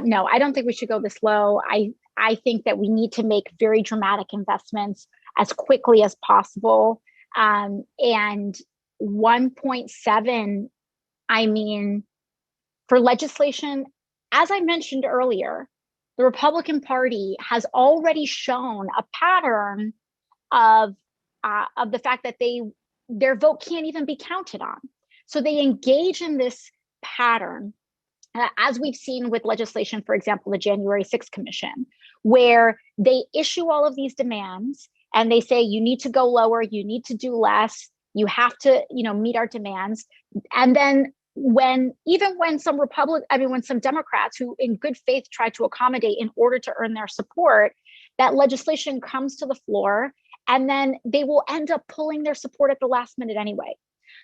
No, I don't think we should go this low. I think that we need to make very dramatic investments as quickly as possible. And 1.7, I mean, for legislation, as I mentioned earlier, the Republican Party has already shown a pattern of the fact that their vote can't even be counted on. So they engage in this pattern, as we've seen with legislation, for example, the January 6th Commission, where they issue all of these demands and they say, you need to go lower, you need to do less, you have to, meet our demands. And then when some Democrats who in good faith try to accommodate in order to earn their support, that legislation comes to the floor and then they will end up pulling their support at the last minute anyway.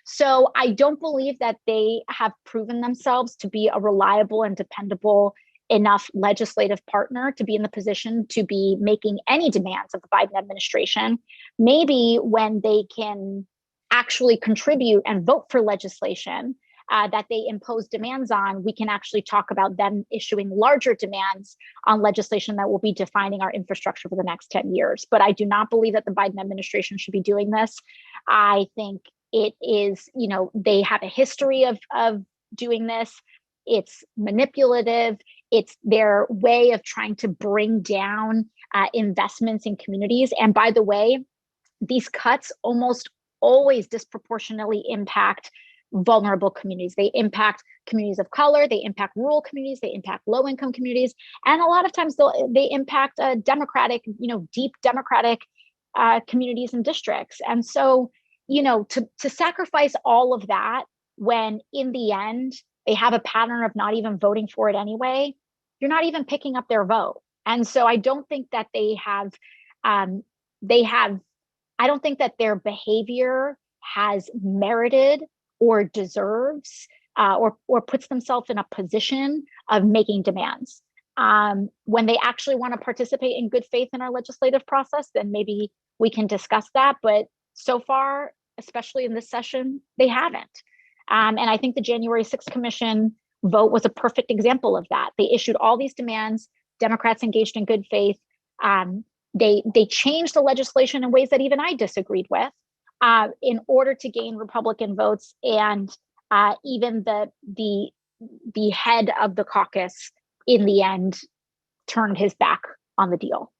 So I don't believe that they have proven themselves to be a reliable and dependable enough legislative partner to be in the position to be making any demands of the Biden administration. Maybe when they can actually contribute and vote for legislation that they impose demands on, we can actually talk about them issuing larger demands on legislation that will be defining our infrastructure for the next 10 years. But I do not believe that the Biden administration should be doing this. I think it is, they have a history of doing this. It's manipulative. It's their way of trying to bring down investments in communities. And by the way, these cuts almost always disproportionately impact vulnerable communities. They impact communities of color, they impact rural communities, they impact low-income communities, and a lot of times they impact democratic, deep democratic communities and districts. And so, to sacrifice all of that when in the end they have a pattern of not even voting for it anyway, you're not even picking up their vote. And so I don't think that I don't think that their behavior has merited or deserves or puts themselves in a position of making demands. When they actually want to participate in good faith in our legislative process, then maybe we can discuss that. But so far, especially in this session, they haven't. And I think the January 6th Commission vote was a perfect example of that. They issued all these demands. Democrats engaged in good faith. They changed the legislation in ways that even I disagreed with in order to gain Republican votes. And even the head of the caucus in the end turned his back on the deal.